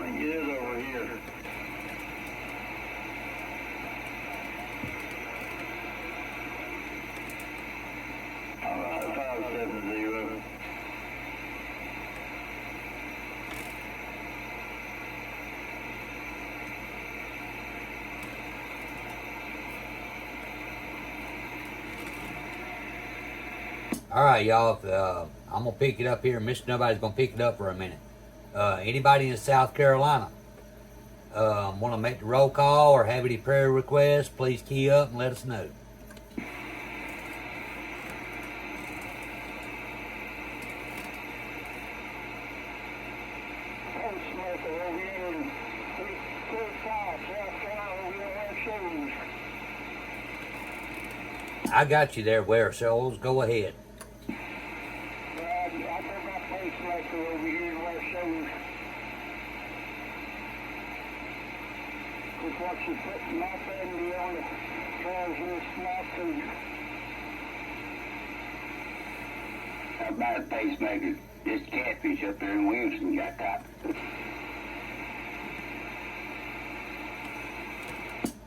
Get it over here. All right, 570. All right, y'all. I'm gonna pick it up here. Mr. Nobody's gonna pick it up for a minute. Anybody in South Carolina want to make the roll call or have any prayer requests? Please key up and let us know. I got you there, Ware Shoals. Go ahead. I put my pacemaker over here in West Shores. Because once you put my family on the trousers, my tooth. About a pacemaker, this catfish up there in Williamson got caught.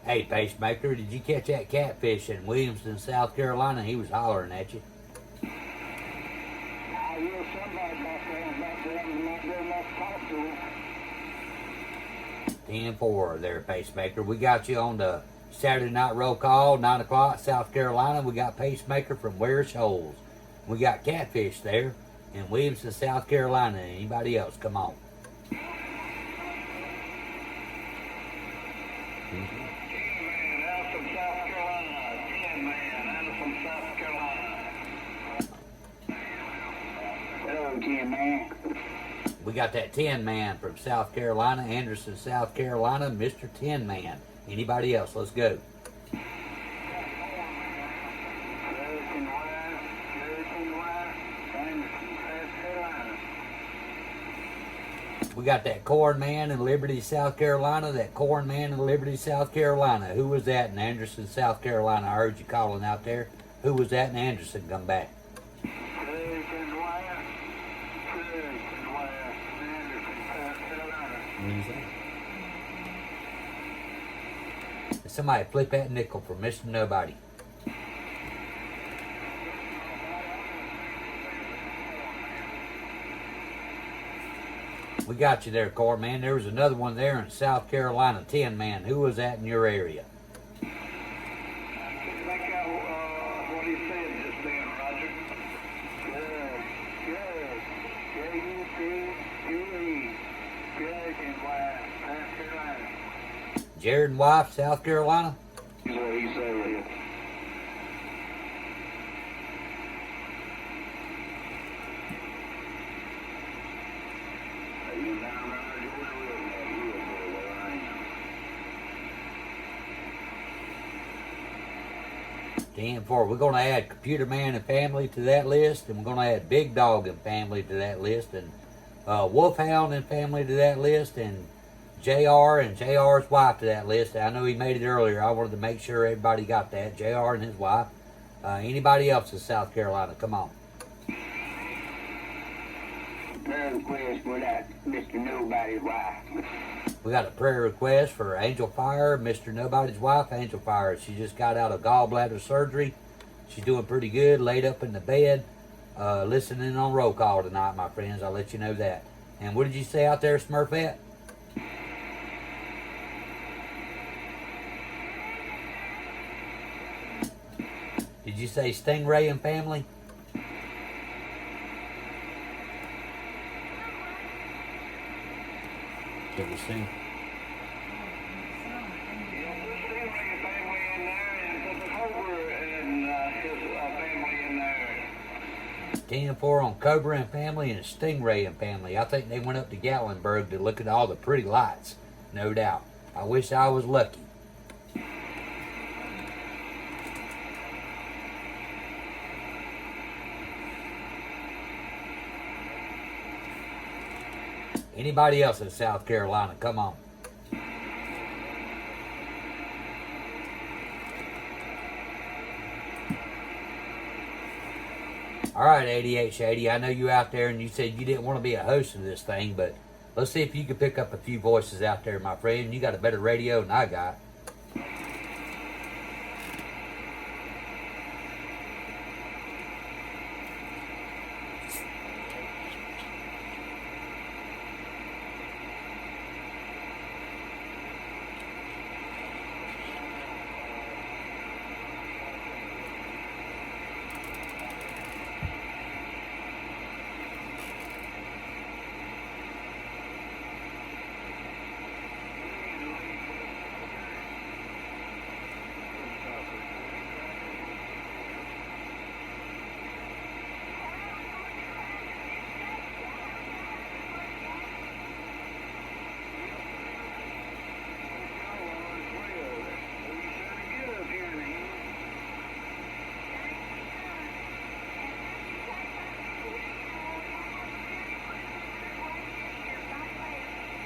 Hey, pacemaker, did you catch that catfish in Williamson, South Carolina? He was hollering at you. I hear somebody back there might be enough to talk to him. 10-4 there, pacemaker. We got you on the Saturday night roll call, 9 o'clock, South Carolina. We got pacemaker from Ware Shoals. We got catfish there in Williamson, South Carolina. Anybody else? Come on. Man. We got that 10 man from South Carolina, Anderson, South Carolina, Mr. 10 man. Anybody else? Let's go. We got that corn man in Liberty, South Carolina, that corn man in Liberty, South Carolina. Who was that in Anderson, South Carolina? I heard you calling out there. Who was that in Anderson? Come back. Somebody flip that nickel for Mr. Nobody. We got you there, Corn man. There was another one there in South Carolina, 10 man. Who was that in your area? What he said just then, Roger. Jared and wife, South Carolina. That's what he said. We're going to add Computer Man and family to that list, and we're going to add Big Dog and family to that list, and Wolfhound and family to that list, and JR and JR's wife to that list. I know he made it earlier. I wanted to make sure everybody got that. JR and his wife. Anybody else in South Carolina? Come on. Prayer request for that Mr. Nobody's wife. We got a prayer request for Angel Fire, Mr. Nobody's wife, Angel Fire. She just got out of gallbladder surgery. She's doing pretty good, laid up in the bed, listening on roll call tonight, my friends. I'll let you know that. And what did you say out there, Smurfette? Did you say Stingray and family? Did we sing? Family in there, and Cobra and his family in there. 10-4 on Cobra and family and Stingray and family. I think they went up to Gatlinburg to look at all the pretty lights, no doubt. I wish I was lucky. Anybody else in South Carolina? Come on. All right, 88 Shady. I know you out there and you said you didn't want to be a host of this thing, but Let's see if you can pick up a few voices out there, my friend. You got a better radio than I got.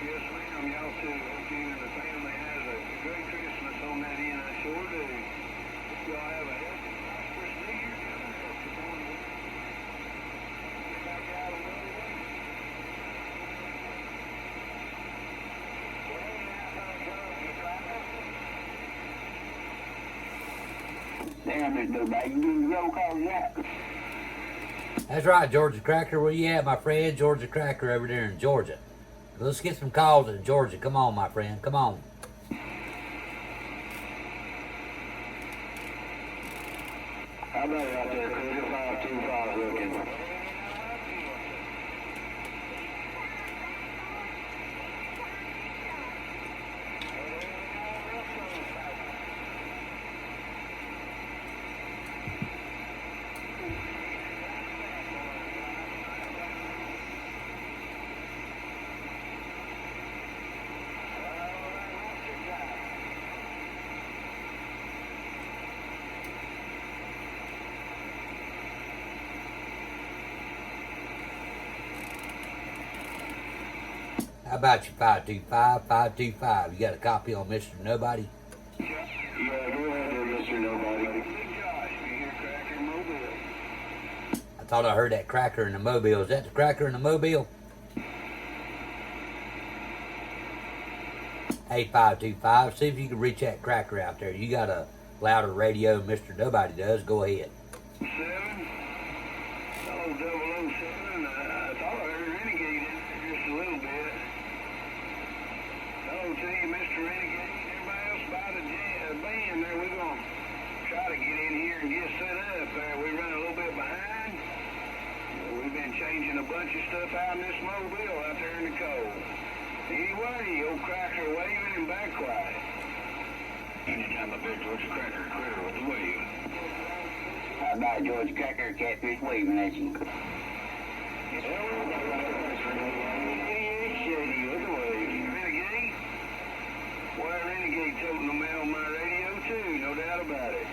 Yes, ma'am. Y'all too. Hope you and the family has a great Christmas on that end. I sure do. Y'all have a healthy, prosperous New Year coming up. You're going to get back out a little way. Damn, there's nobody. You need to roll call yet. That's right, Georgia Cracker. Where you at, my friend? Georgia Cracker over there in Georgia. Let's get some calls in Georgia. Come on, my friend. Come on. How about it out there, Critter? 525 looking. How about you, 525? 525. You got a copy on Mr. Nobody? Yeah, go ahead there, Mr. Nobody. Big Josh, you hear Cracker Mobile? I thought I heard that cracker in the mobile. Is that the cracker in the mobile? Hey, 525. See if you can reach that cracker out there. You got a louder radio than Mr. Nobody does. Go ahead. 7? Oh, 007. I thought I heard Renegade in there just a little bit. Hello to you, Mr. Renegade. Everybody else by the band there. We're going to try to get in here and get set up there. We run a little bit behind. We've been changing a bunch of stuff out in this mobile out there in the cold. Anyway, old Cracker waving and back quiet. Anytime I bet George Cracker Critter with the wave. How about George Cracker Catfish waving at you? Shady with the wave. Renegade? Why Renegade toting the mail on my radio too, no doubt about it.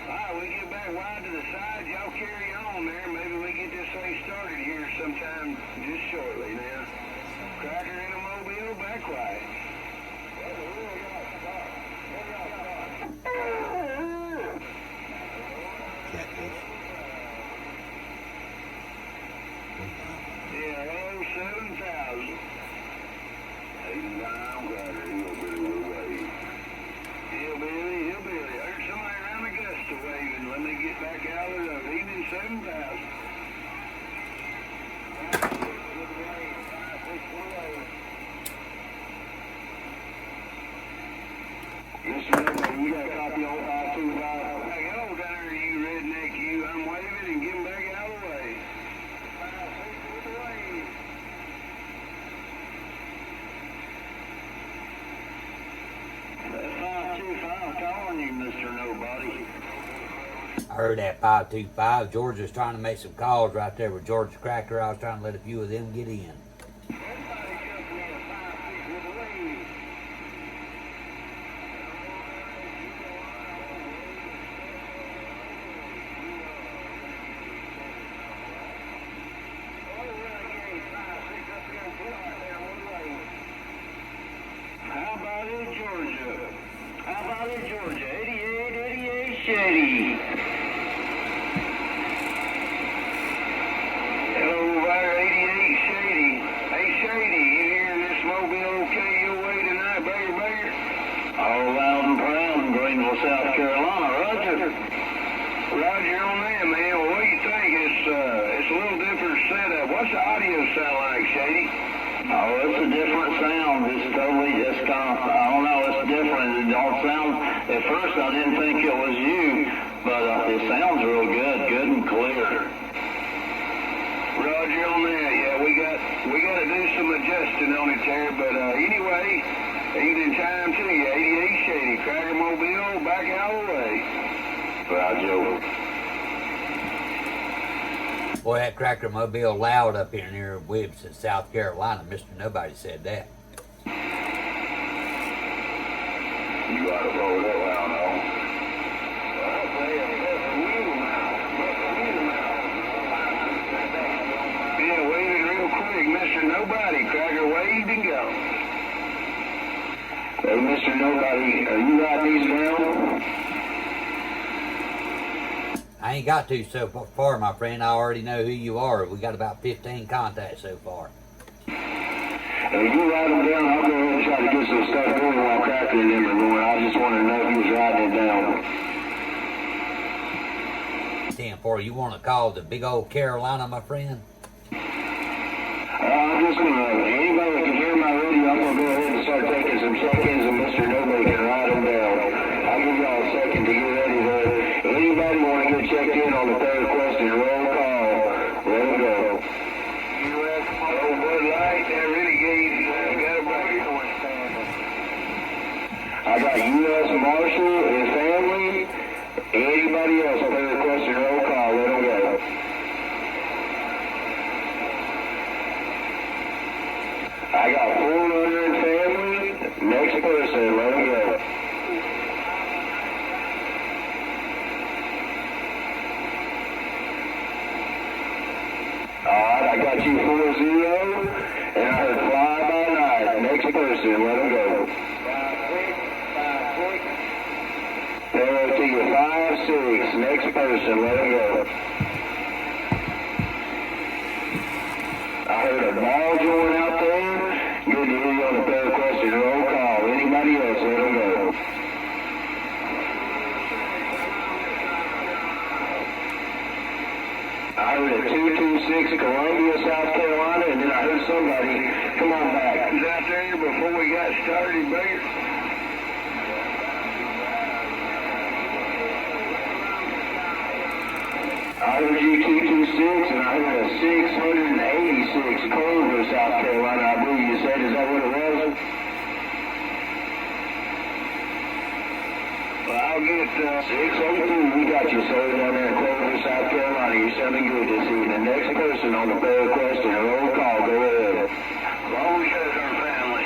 Alright, we get back wide to the side, y'all carry on there. Maybe we get this thing started here sometime just shortly now. Cracker in a mobile, back quiet. Catfish. Yeah, hello, 7,000. He's down, Cracker, hillbilly. Hillbilly. I heard somebody around Augusta waving. Let me get back out of the evening 7,000. Mr. Nobody, you got a copy on 525? Hey, hello down there, you redneck, you. I'm waving and getting back out of the way. That's 525 calling you, Mr. Nobody. I heard that 525. Georgia's trying to make some calls right there with George Cracker. I was trying to let a few of them get in. Everybody jump me a 5 with a wave. How about it, Georgia? How about it, Georgia? 88 Shady. Hello, there, 88 Shady. What's the audio sound like, Shady? Oh, it's a different sound. It's totally just kind of, I don't know, it's different. It don't sound, at first I didn't think it was you, but it sounds real good and clear. Roger on that. Yeah, we got to do some adjusting on it there, but anyway, evening time to you. 88 Shady, Cracker Mobile, back out of the way. Roger. Boy, that Cracker Mobile loud up here near Wibbs in South Carolina. Mr. Nobody said that. You ought to roll that loud on. Yeah, wave it real quick, Mr. Nobody. Cracker waved and go. Hey, Mr. Nobody, are you writing these down? I ain't got to so far, my friend. I already know who you are. We got about 15 contacts so far. If you write them down, I'll go ahead and try to get some stuff going while Cracker and them are going. I just wanted to know if he was writing it down. 10-4, you want to call the big old Carolina, my friend? I'm just going to, anybody that can hear my radio, I'm going to go ahead and start taking some check-ins and Mr. Nobody can write them down. I'll give y'all a second to get ready there. Anybody want to get checked in on the third question, roll call, let them go. U.S. Old Bud Light, that Renegade, got a back I got U.S. Marshal and family. Anybody else, third question, roll call, let them go. I got 400 and family. Next person, let them go. Alright, I got you 4-0, and I heard fly by night. Next person, let them go. 5-6. Arrow to you, 5-6. Next person, let them go. I heard a ball joint out there. Good to hear you on the third question. Roll call. Anybody else, let them go. I heard a 226 Columbia, South Carolina, and then I heard somebody, come on back. was out there before we got started, Baker. I heard you 226, and I heard a 686 Clover, South Carolina, I believe you said. Is that what it was? Well, I'll get 602, we got you, sir, down there in Clover, South Carolina. You're sounding good this evening. Next person on the third question, roll call, go ahead. long as our family.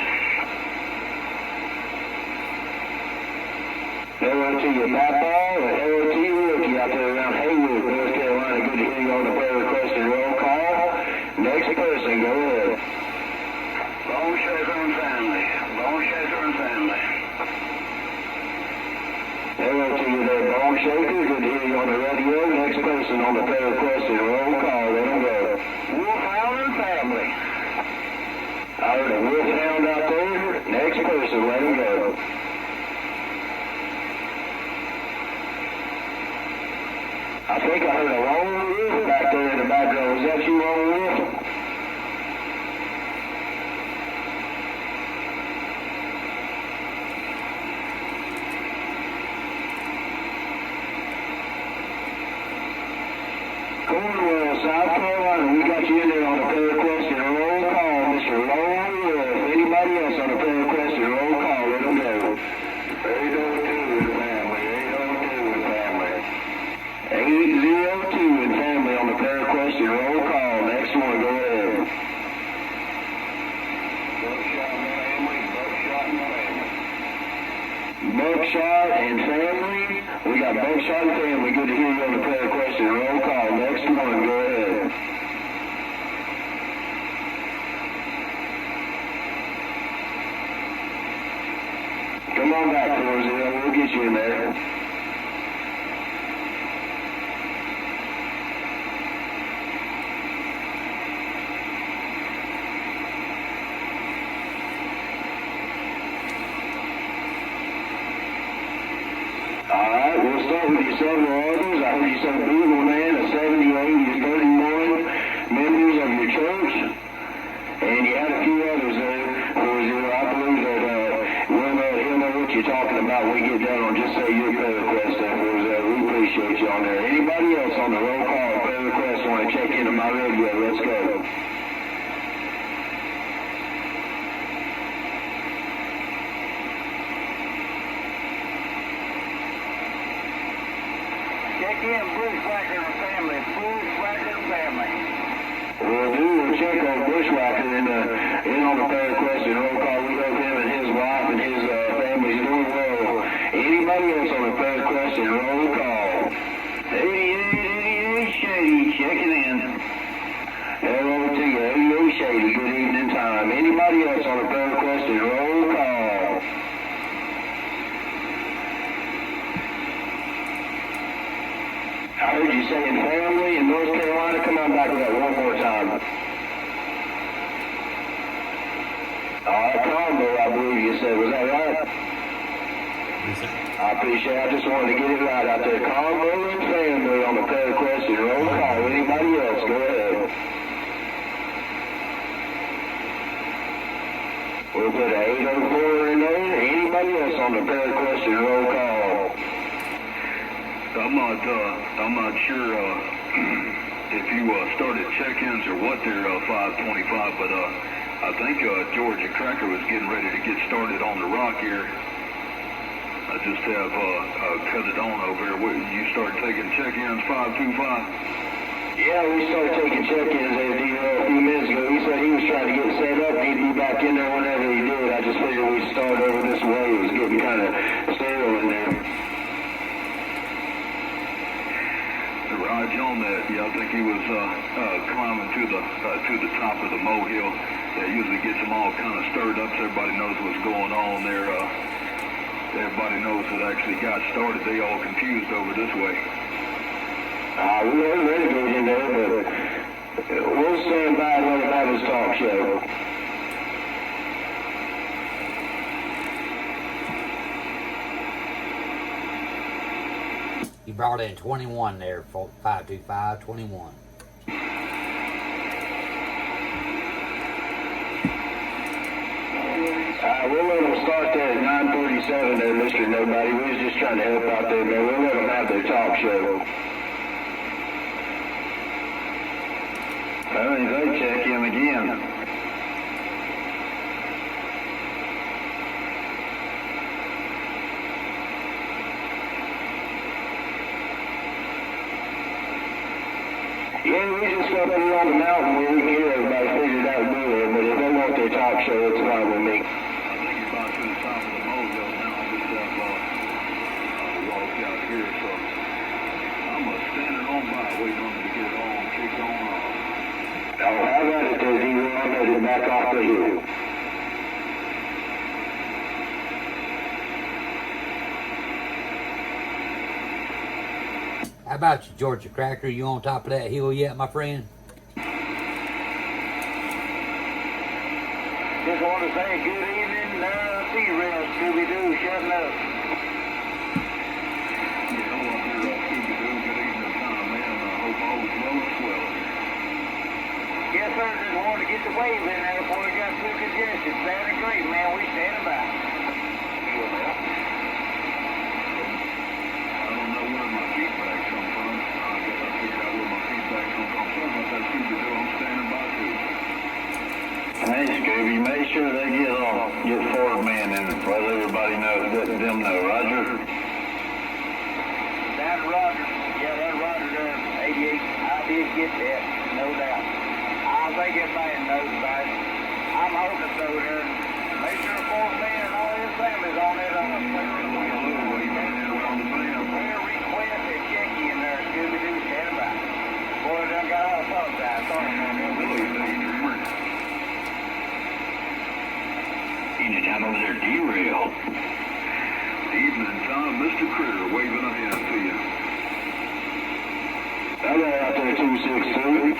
Hello to you, Papa, and hello to you, Rookie, out there around Haywood, North Carolina. Good to hear you on the third question, roll call. Next person, go ahead. Long as our family. Long as our family. Hello to you there, Bone Shaker. Good to hear you on the radio. Next person on the third question, roll call, let them go. Wolfhound and family. I heard a wolfhound out there. Next person, let them go. I think I heard a lone wolf back there in the background. Was that you, lone wolf? Cornwall, South Carolina, we got you in there on the third question. Roll call, Mr. Lone Wolf. Anybody else on the third question? Roll call, let them go. 802 in family, 802 in family. 802 in family on the third question. Roll call, next one, go ahead. Buckshot and family. We got Buckshot and family. Good to hear you on the third question. Roll call. Next one. Go ahead. Come on back, 4-0. We'll get you in there. Alright, we'll start with your several others. I heard you say Beagle Man, a 78, you're 31 members of your church. to check into my radio. Let's go. Check in, Bushwhacker and family. Bushwhacker and family. We'll do a check on Bushwhacker in on the prayer question roll call. We hope him and his wife and his family is doing well. Anybody else on the prayer question roll call? 88 Shady, checking in. Hello to you, 88 Shady, good evening time. Anybody else on the prayer question roll call? I heard you saying family in North Carolina. Come on back with that one more time. Combo, I believe you said. Was that right? I appreciate it. I just wanted to get it right out there. Combo and family on the prayer question. Roll call. Anybody else? Go ahead. We'll put an 804 in there. Anybody else on the prayer question? Roll call. I'm not sure if you started check-ins or what there 525, but I think Georgia Cracker was getting ready to get started on the rock here. I just have cut it on over here. You started taking check-ins 525? Yeah, we started taking check-ins there, D-Roll, a few minutes ago. He said he was trying to get set up and he'd be back in there whenever he did. I just figured we'd start over this way. It was getting kind of stale in there. Raj on that, yeah, I think he was climbing to the top of the molehill. That usually gets them all kind of stirred up so everybody knows what's going on there. Everybody knows it actually got started. They all confused over this way. We weren't ready to go in there, but we'll stand by and let him have his talk show. You brought in 21 there, 525, 21. We'll let them start there at 9:37 there, Mr. Nobody. We was just trying to help out there, man. We'll let them have their talk show. I think they check him again. Yeah, we just up here on the mountain where we can hear everybody figured out good, but if they want their talk show, it's fine with me. I think he's about to the top of the molehill now. I just have walked out here, so I'm standing on by waiting on him to get it on, kick on off. Now, how about it there, D-Roll? I'm ready to back off the hill. How about you, Georgia Cracker? You on top of that hill yet, my friend? Just want to say good evening, T-Rail, Scooby-Doo, shutting up. Yeah, I'm up here, Scooby-Doo, good evening, Tom, man. I hope all is well and swell. Yes, sir, just wanted to get the wave in there before we got too congested. Sounding great, man, we standing by. I don't know where my feedback come from. I guess I figured out where my feedback come from. Sorry about that, Scooby-Doo, I'm standing by too. Hey, Scooby, make sure they get Fordman and let everybody know, let them know. Roger? That's Roger. Yeah, that's Roger there, 88. I did get that, no doubt. I think everybody knows about it. I'm hoping so there. Make sure Fordman and all his family's on it. Prayer request and check in there, Scooby-Doo, stand by. Boy, done got all the phone time. Sorry, man. Anytime over there, D-Rail. Evening, Tom. Mr. Critter waving a hand to you. Hello out there, 262.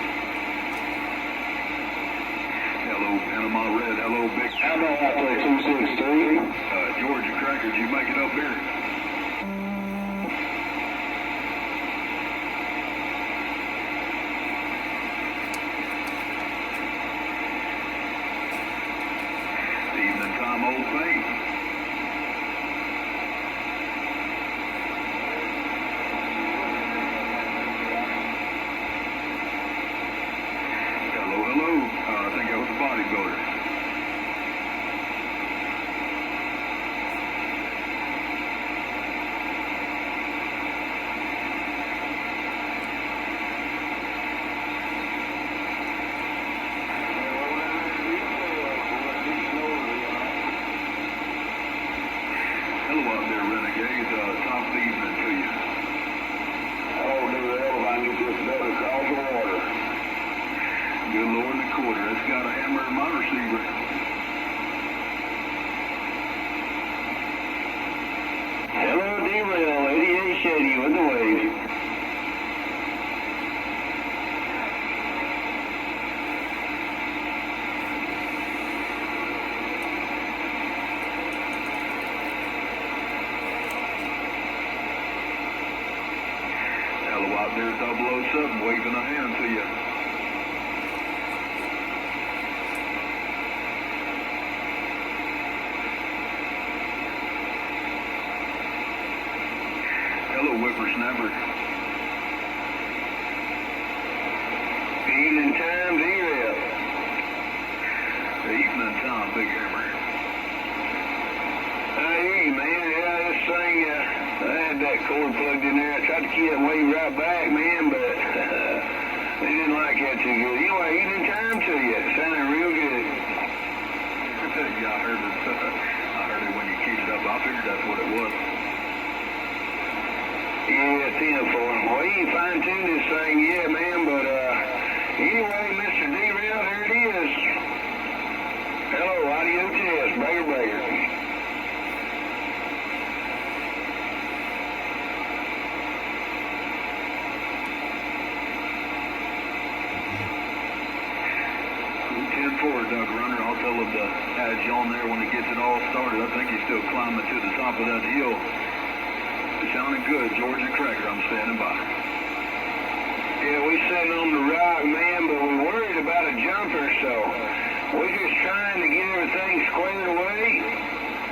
Hello, Panama Red. Hello, Big. Hello out there, 263. Georgia Cracker, did you make it up here? Evening, Tom. Old thing. Good Lord, the quarter. It's got a hammer in my receiver. Hello, D-Rail, 88 Shady with the wave. Hello out there, 007, waving a hand to you. Hello, whippersnapper. Evening time, D-Rail. Evening time, Big Hammer. I hear you, man. Yeah, this thing, I had that cord plugged in there. I tried to keep that wave right back, man, but they didn't like that too good. Anyway, evening time to you. It sounded real good. Yeah, I heard it. I heard it when you keyed it up. I figured that's what it was. Yeah, 10 for him. Well, he ain't fine-tuned this thing yet, man, but anyway, Mr. D-Rail, there it is. Hello, audio test, Baker Baker. Forward, Doug Runner. I'll tell him to add you on there when he gets it all started. I think he's still climbing to the top of that hill. It sounded good, Georgia Cracker. I'm standing by. Yeah, we sitting on the rock, man, but we're worried about a jumper, so we're just trying to get everything squared away,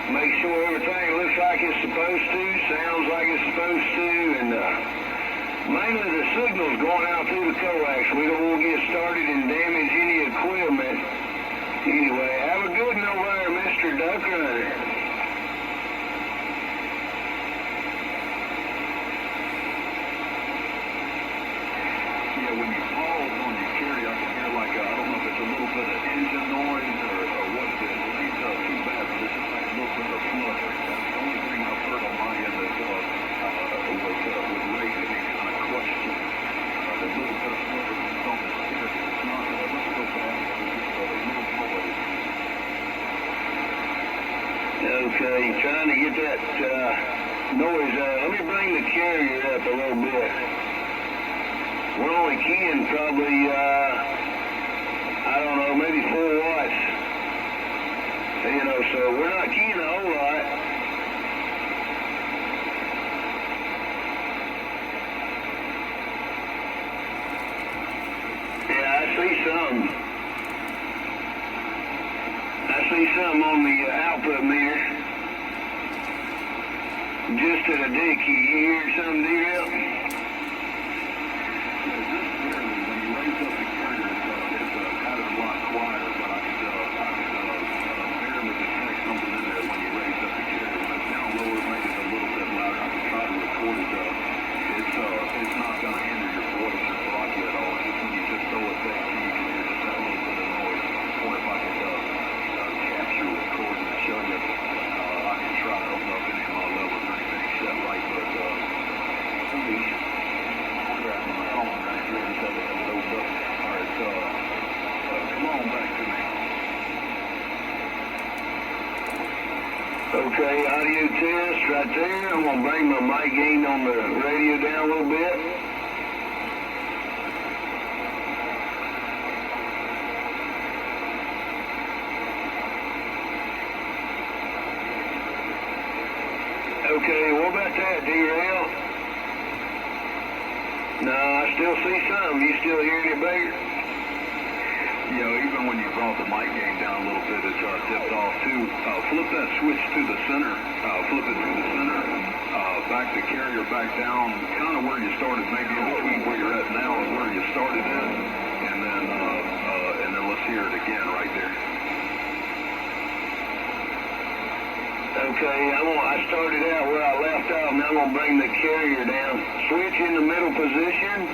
make sure everything looks like it's supposed to, sounds like it's supposed to, and mainly the signal's going out through the coax. We don't want to get started and damage any equipment. Anyway, have a good one over there, Mr. Duck Runner. Yeah, when you pause on your carry, I can hear like, I don't know if it's a little bit of engine noise or what it is. It ain't too bad, but it's just like a little bit of flutter. That's the only thing I've heard on my end that was raising any kind of question. The little bit of flutter that's on the carry. It's not so bad, but it's just a little noise. Okay, trying to get that noise out. Let me bring the carrier up a little bit. We're only keying probably, I don't know, maybe 4 watts. You know, so we're not keying a whole lot. Yeah, I see some. I see something on the output meter. Just at a dicky. You hear something, D-Rail? When you raise up the carrier, it's kind of a lot quieter, but I could barely detect something in there when you raise up the carrier. When it's down lower, maybe it's a little bit louder. I can try to record it. It's not going to hinder your voice or block you at all. It's just when you just throw it back, you can hear just that little bit of noise. Or if I could capture the chord and show you, I can try. I don't know if any of my levels or anything set right, but let me grab my phone right here and tell it to load up. All right, come on back to me. Okay, audio test right there. I'm going to bring my mic gain on the radio down a little bit. Okay, what about that, D-Rail? No, I still see some. You still hearing it, Baker? You know, even when you brought the mic gain down a little bit, it dipped off too. Flip that switch to the center. Flip it to the center. Back the carrier back down, kind of where you started, maybe in between where you're at now and where you started at. And then let's hear it again right there. Okay, I started out where I left off. Now I'm going to bring the carrier down. Switch in the middle position.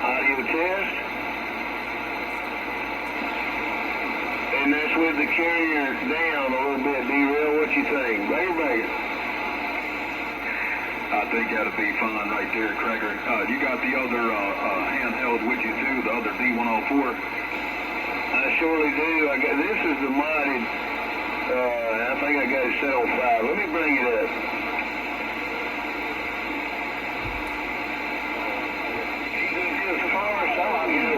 Audio test. And that's with the carrier down a little bit. D-Rail, what you think? Baker, Baker. I think that'll be fine right there, Cracker. You got the other handheld with you too, the other D104. I surely do. This is the modded. I think I got it set on 5. Let me bring it up. As far as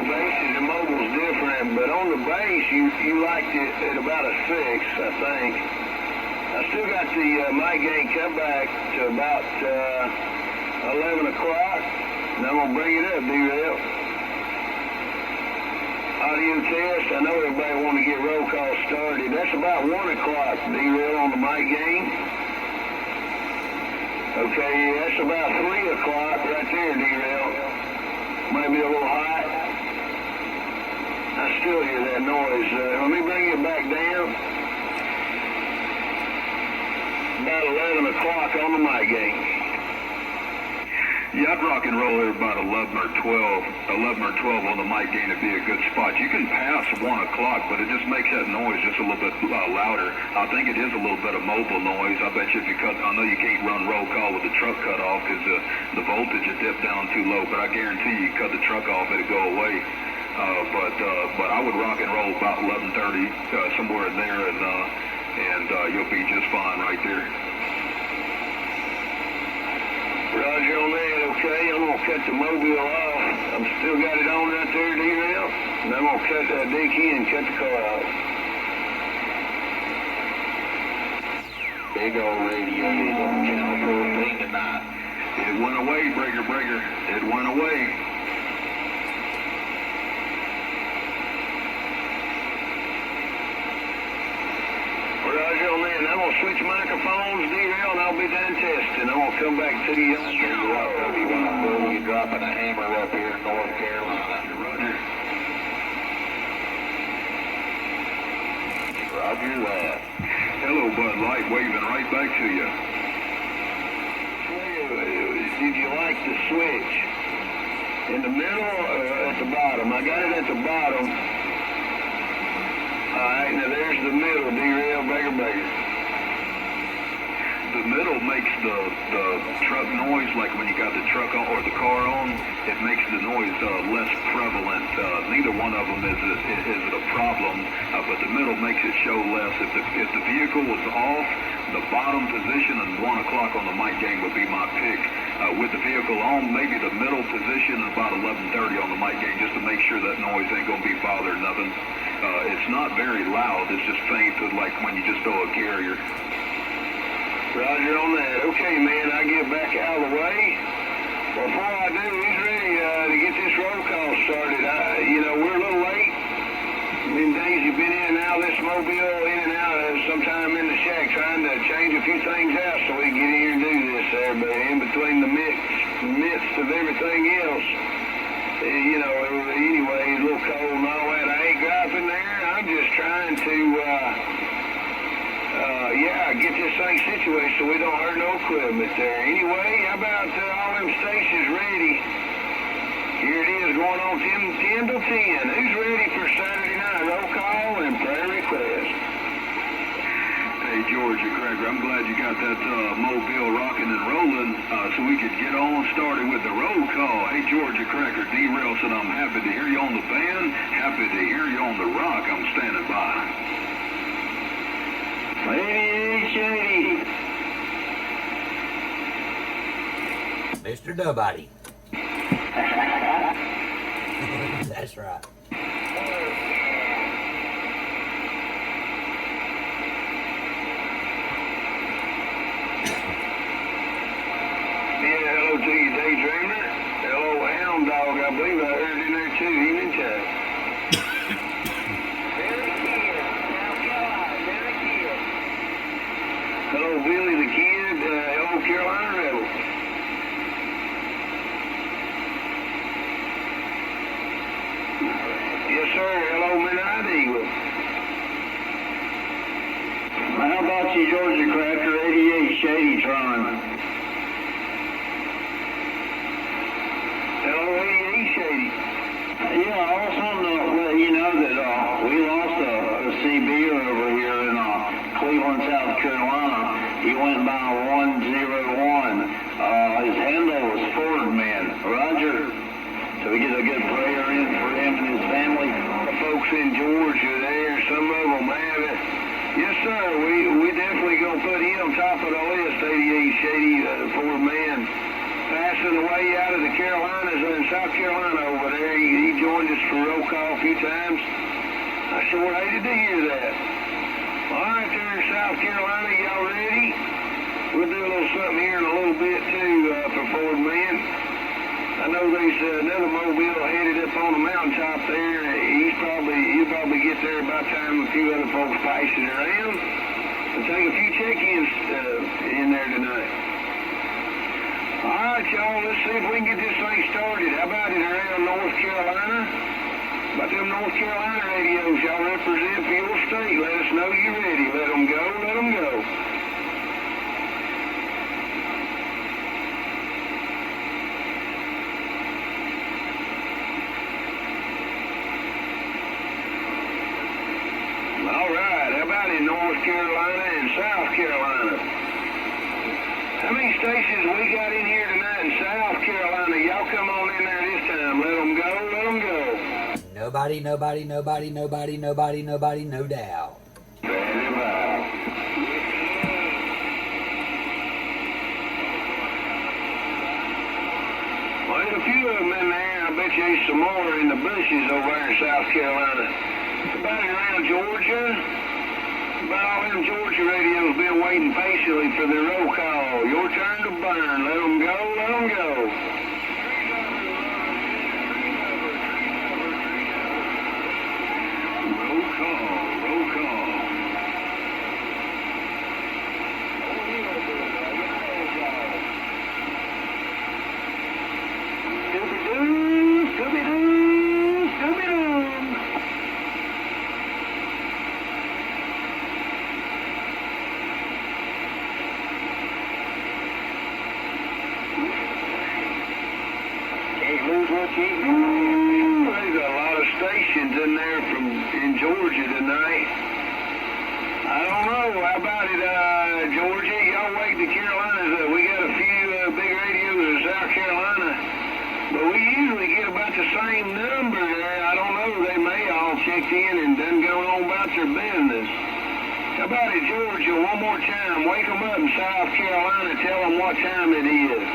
bases and mobile's different, but on the base you liked it at about a 6, I think. I still got the my game come back to about 11 o'clock, and I'm gonna bring it up, D-Rail. Audio test. I know everybody want to get roll call started. That's about 1 o'clock, D-Rail, on the mic game. Okay, that's about 3 o'clock right there, D-Rail. Might be a little hot. I still hear that noise. Let me bring it back down. About 11 o'clock on the mic game. Yeah, I'd rock and roll there about 11 or 12 on the mic gain to be a good spot. You can pass 1 o'clock, but it just makes that noise just a little bit louder. I think it is a little bit of mobile noise. I bet you if you cut, I know you can't run roll call with the truck cut off because the voltage is dipped down too low, but I guarantee you cut the truck off, it'll go away. But I would rock and roll about 11:30, somewhere in there, and you'll be just fine right there. Roger on that, okay. I'm going to cut the mobile off. I'm still got it on right there, D-Rail. And I'm going to cut that DK and cut the car off. Big old radio on channel 14 tonight. It went away, Breaker. It went away. Roger on that. I'm going to switch microphones, D-Rail, and I'll be done testing. I'm going to come back to you. You're dropping a hammer up here in North Carolina. Roger that. Hello, Bud Light, waving right back to you. Did you like the switch? In the middle or at the bottom? I got it at the bottom. All right, now there's the middle, D-Rail, Baker. The middle makes the truck noise, like when you got the truck on or the car on, it makes the noise less prevalent. Neither one of them is it a problem, but the middle makes it show less. If the vehicle was off, the bottom position and 1 o'clock on the mic game would be my pick. With the vehicle on, maybe the middle position and about 11:30 on the mic game, just to make sure that noise ain't gonna be bothering nothing. It's not very loud. It's just faint, like when you just throw a carrier. Roger on that. Okay, man, I get back out of the way. Before I do, he's ready to get this roll call started. We're a little late. Them days you've been in and out of this mobile, in and out sometime in the shack, trying to change a few things out so we can get in here and do this there. But in between the midst of everything else, anyway, it's a little cold and all that. I ain't griping there. I'm just trying to, get this thing situated so we don't hurt no equipment there. Anyway, how about all them stations ready? Here it is, going on 10 to 10. Who's ready for Saturday night roll call and prayer request? Hey, Georgia Cracker, I'm glad you got that mobile rocking and rolling so we could get on started with the roll call. Hey, Georgia Cracker, D-Rail said I'm happy to hear you on the band, happy to hear you on the rock. I'm standing by. 8880. Mr. Nobody. That's right. Hello to you, Daydreamer. Hello, Hound Dog. I believe I heard in there too. Evening time. Hello, Billy the Kid. Hello, Carolina Rebel. Yes, sir. Hello, Midnight Eagle. How about you, Georgia Cracker? 88 Shady Tron. Hello, 88 Shady. Yeah, Shady, Fordman, passing away out of the Carolinas in South Carolina over there. He joined us for roll call a few times. I sure hated to hear that. All right, there in South Carolina, y'all ready? We'll do a little something here in a little bit, too, for Fordman. I know there's another mobile headed up on the mountaintop there. He'll probably get there about time a few other folks pass it around. We'll take a few check-ins in there tonight. All right, y'all, let's see if we can get this thing started. How about it around North Carolina? About them North Carolina radios y'all represent for your state. Let us know you're ready. Let them go, let them go. All right, how about in North Carolina and South Carolina? How many stations we got in here tonight in South Carolina? Y'all come on in there this time. Let them go, let them go. Nobody, no doubt. Standing by. Well, there's a few of them in there. I bet you there's some more in the bushes over there in South Carolina. About around Georgia. About all them Georgia radios been waiting patiently for their roll call. Your turn to burn. Let them go, let them go. Roll call. Scooby-Doo, Scooby-Doo, Scooby-Doo. Can't lose what you can. There's a lot of stations in there in Georgia tonight. I don't know. How about it, Georgia? Y'all wait the Carolinas up. We got a few big radios in South Carolina, but we usually get about the same number there. I don't know. They may all checked in and done gone on about their business. How about it, Georgia? One more time. Wake them up in South Carolina. Tell them what time it is.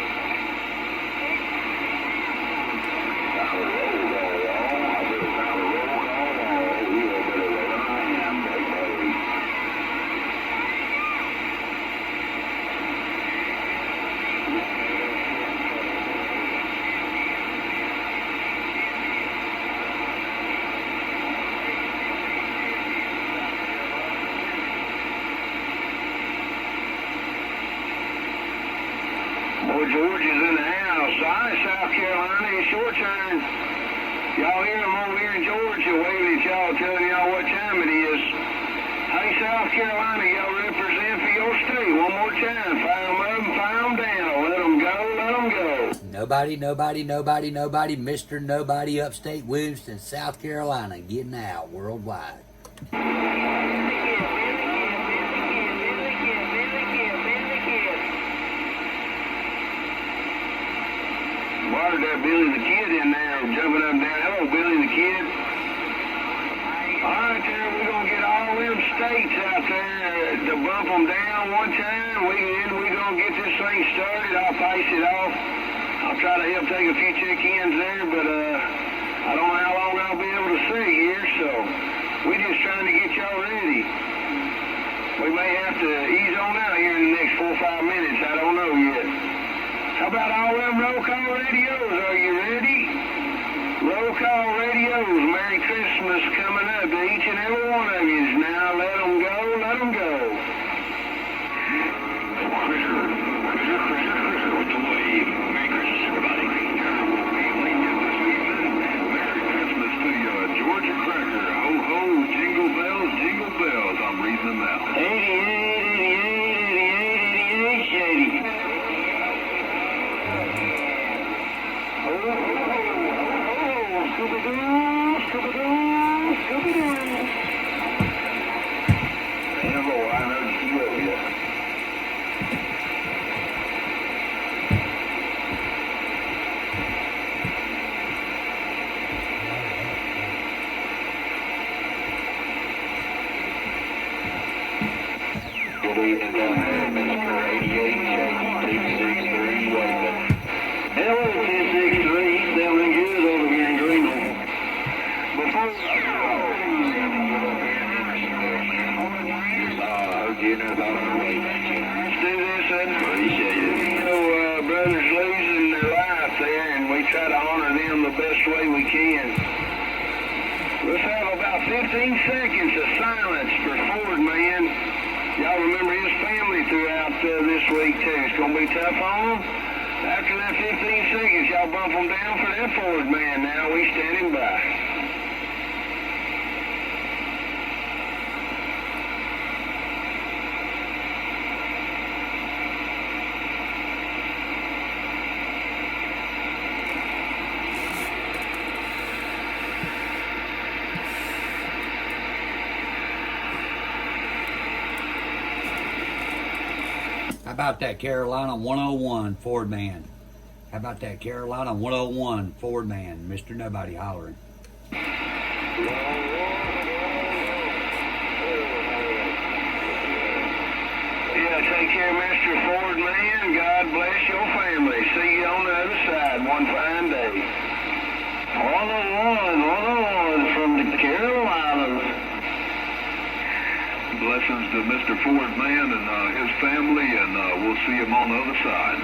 Boy, George is in the house. All right, South Carolina, it's your turn. Y'all hear them over here in Georgia waving at y'all, telling y'all what time it is. Hey, South Carolina, y'all represent for your state. One more time. Fire them up and fire them down. Let them go, let them go. Nobody, Mr. Nobody, upstate Williamston, South Carolina, getting out worldwide. Water that Billy the Kid in there, jumping up and down. Hello, Billy the Kid. All right, there, we're going to get all them states out there to bump them down one time. Then we're going to get this thing started. I'll pace it off. I'll try to help take a few check-ins there, but I don't know how long I'll be able to see here, so we're just trying to get y'all ready. We may have to ease on out here in the next 4 or 5 minutes. I don't know yet. How about all them roll call radios? Are you ready? Roll call radios. Merry Christmas coming up to each and every one of you. Now let them go, let them go. Critter, with the wave. Merry Christmas, everybody. Merry Christmas to you, Georgia Cracker. Ho, ho, jingle bells. I'm reading them out. 88, shady. Scooby-Doo, Scooby-Doo, Scooby-Doo. Hello, I heard you of you. Good evening down there, Mr. 88 Wakeman. Hello, 1063. Sounding good over here in Greenville. Before dinner about our way. Let's do this, and Appreciate it. you know, brothers losing their life there, and we try to honor them the best way we can. Let's have about 15 seconds of silence for Fordman. Y'all remember his family throughout this week, too. It's going to be tough on them. After that 15 seconds, y'all bump them down for that Fordman. Now we standing by. How about that Carolina 101 Fordman? How about that Carolina 101 Fordman? Mr. Nobody hollering. Yeah, take care, Mr. Fordman. God bless your family. See you on the other side one fine day. 101 from the Carolinas. Blessings to Mr. Fordman and his family, and we'll see him on the other side.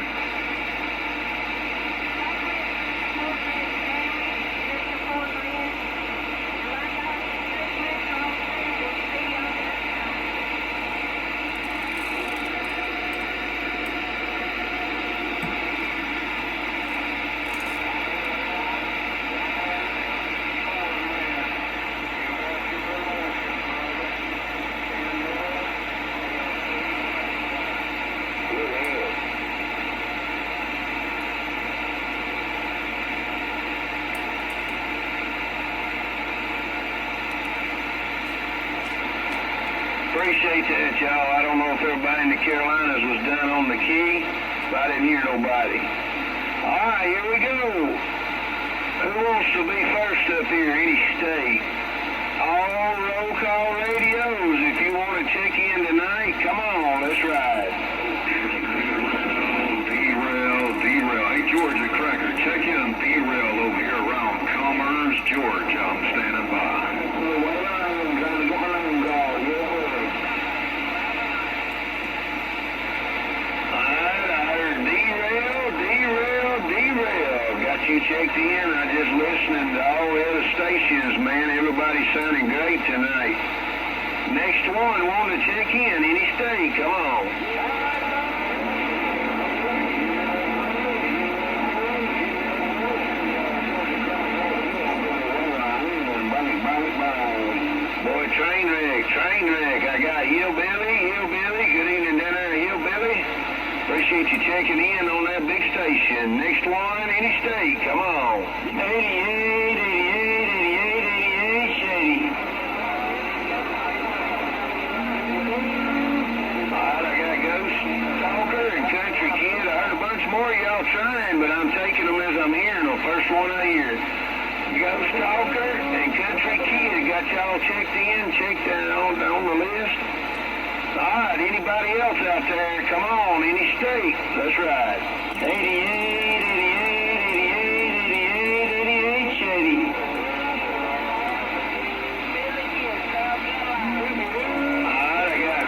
Appreciate that, y'all. I don't know if everybody in the Carolinas was done on the key, but I didn't hear nobody. All right, here we go. Who wants to be first up here? Any state? All roll call radios. If you want to check in tonight, come on, let's ride. Derail. Hey, Georgia Cracker, check in derail over here around Commerce, Georgia. I'm standing by. You checked in. I just listening to all the other stations, man. Everybody's sounding great tonight. Next one, want to check in. Any state, come on. Boy, train wreck. I got Hillbilly. Good evening down there, Hillbilly. Appreciate you checking in on that big station. Next one, any state, come on. 88, Shady. Alright, I got Ghost Talker and Country Kid. I heard a bunch more of y'all trying, but I'm taking them as I'm hearing them. First one I hear. Ghost Talker and Country Kid got y'all checked in, checked on the list. All right, anybody else out there, come on, any state, let's ride. 88, Shady. All right, I got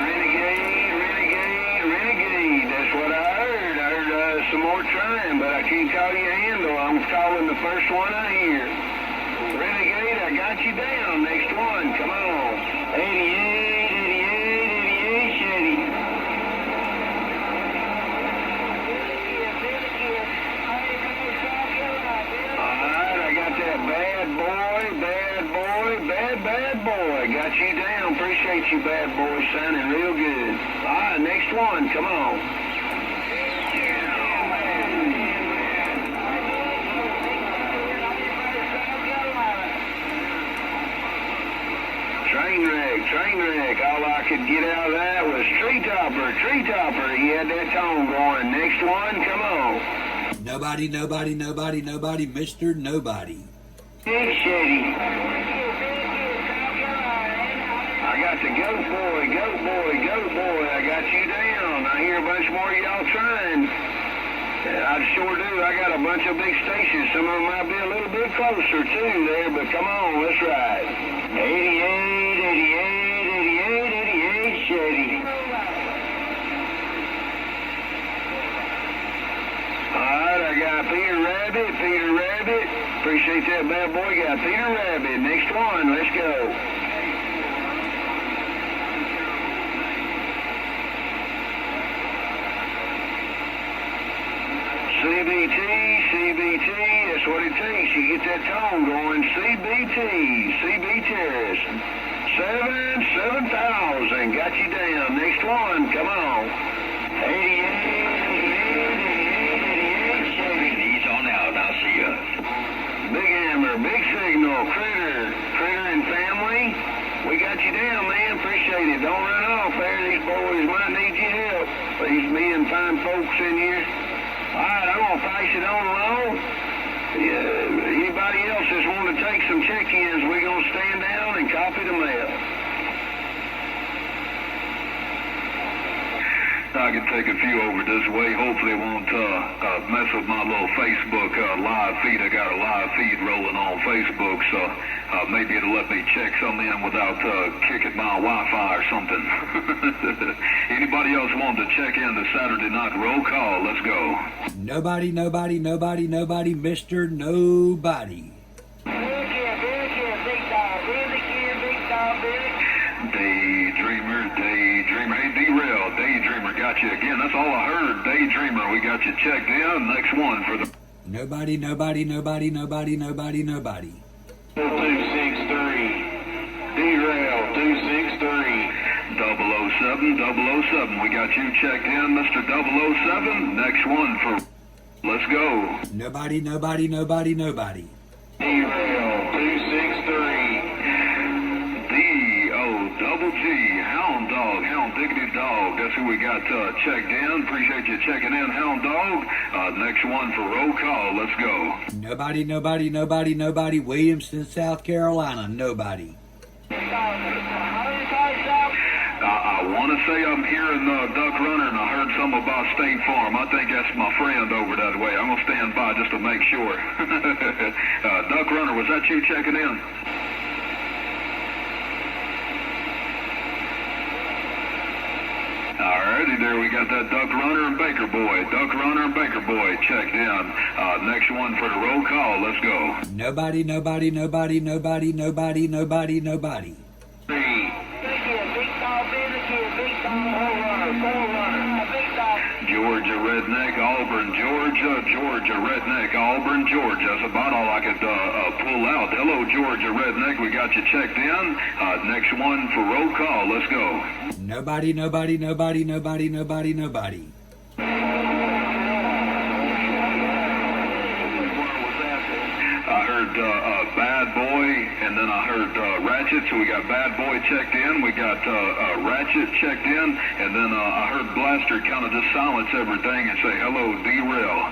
Renegade, that's what I heard. I heard some more trying, but I can't call you a handle. I'm calling the first one I hear. Renegade, I got you down, next one, come on. 88. Bad boy, got you down. Appreciate you, bad boy, sounding real good. All right, next one, come on. Train wreck. All I could get out of that was tree topper. He had that tone going. Next one, come on. Nobody, Mr. Nobody. Big Shady. I got I said, go boy, go boy, go boy. I got you down. I hear a bunch more of y'all trying. I sure do. I got a bunch of big stations. Some of them might be a little bit closer too there, but come on, let's ride. 88, 88, 88, 88, Shady. Alright, I got Peter Rabbit, Peter Rabbit. Appreciate that bad boy. Got Peter Rabbit. Next one, let's go. CBT, CBT, that's what it takes. You get that tone going. CBT, CB Terrace. 7,000. Got you down. Next one, come on. 88, he's on out. I'll see ya. Big Hammer, Big Signal, Critter, Critter and family. We got you down, man. Appreciate it. Don't run off there. These boys might need your help. These men fine folks in here. Alright, I'm going to pass it on along. Anybody else that's wanting to take some check-ins, we're going to stand down and copy the map. I can take a few over this way. Hopefully it won't mess with my little Facebook live feed. I got a live feed rolling on Facebook, so maybe it'll let me check some in without kicking my Wi-Fi or something. Anybody else want to check in the Saturday night roll call? Let's go. Nobody, nobody, nobody, nobody, Mr. Nobody. Daydreamer, Daydreamer. Hey, D-Rail, Daydreamer, got you again. That's all I heard. Daydreamer, we got you checked in. Next one for the... Nobody, nobody, nobody, nobody, nobody, nobody. 263. D-Rail, 263. 007, 007. We got you checked in, Mr. 007. Next one for... Let's go. Nobody, nobody, nobody, nobody. D-Rail, 263. Double G, Hound Dog, Hound Diggity Dog. That's who we got checked in. Appreciate you checking in, Hound Dog. Next one for roll call. Let's go. Nobody, nobody, nobody, nobody. Williamston, South Carolina. Nobody. I want to say I'm hearing Duck Runner, and I heard something about State Farm. I think that's my friend over that way. I'm going to stand by just to make sure. Duck Runner, was that you checking in? Alrighty, there we got that Duck Runner and Baker Boy. Duck Runner and Baker Boy checked in. Next one for the roll call. Let's go. Nobody, nobody, nobody, nobody, nobody, nobody, nobody. Georgia Redneck, Auburn, Georgia, Georgia Redneck, Auburn, Georgia. That's about all I could pull out. Hello, Georgia Redneck. We got you checked in. Next one for roll call. Let's go. Nobody, nobody, nobody, nobody, nobody, nobody. I heard Bad Boy, and then I heard Ratchet, so we got Bad Boy checked in, we got Ratchet checked in, and then I heard Blaster kind of just silence everything and say, hello, D-Rail.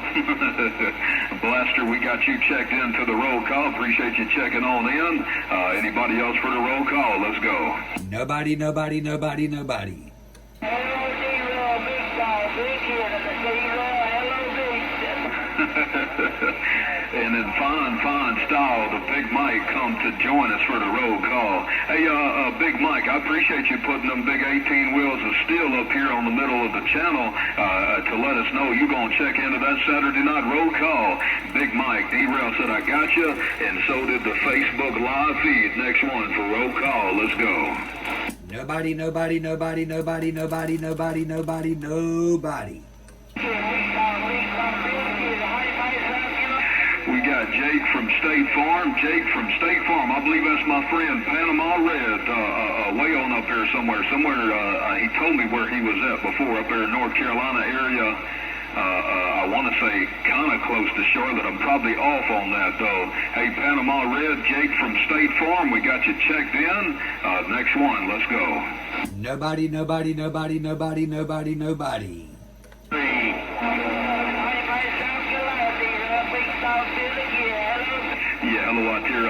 Blaster, we got you checked in to the roll call. Appreciate you checking on in. Anybody else for the roll call? Let's go. Nobody, nobody, nobody, nobody. Hello, D-Rail, big dog, big kid. Hello, big. And in fine style, the Big Mike come to join us for the roll call. Hey, Big Mike, I appreciate you putting them big 18 wheels of steel up here on the middle of the channel to let us know you're going to check into that Saturday night roll call. Big Mike, D-Rail said I got you, and so did the Facebook live feed. Next one for roll call. Let's go. Nobody, nobody, nobody, nobody, nobody, nobody, nobody, nobody. We got Jake from State Farm. Jake from State Farm. I believe that's my friend Panama Red, way on up there somewhere. He told me where he was at before, up there in North Carolina area. I want to say kind of close to Charlotte. I'm probably off on that, though. Hey, Panama Red, Jake from State Farm. We got you checked in. Next one. Let's go. Nobody, nobody, nobody, nobody, nobody, nobody. Yeah, hello out there.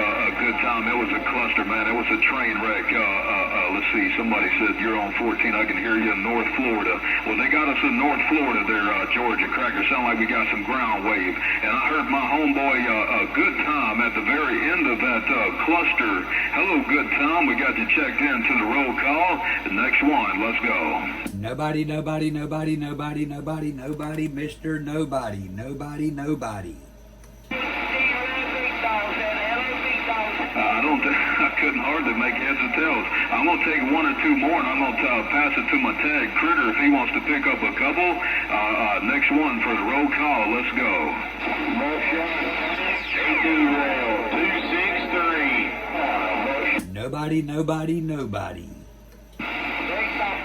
good time. It was a cluster, man. It was a train wreck. Let's see. Somebody said you're on 14. I can hear you in North Florida. Well, they got us in North Florida there, Georgia Cracker. Sound like we got some ground wave. And I heard my homeboy, Good Time, at the very end of that cluster. Hello, Good Time. We got you checked in to the roll call. The next one. Let's go. Nobody, nobody, nobody, nobody, nobody, nobody, Mr. Nobody, nobody, nobody. I couldn't hardly make heads or tails. I'm going to take one or two more, and I'm going to pass it to my tag Critter if he wants to pick up a couple. Next one for the roll call. Let's go. Nobody, nobody, nobody.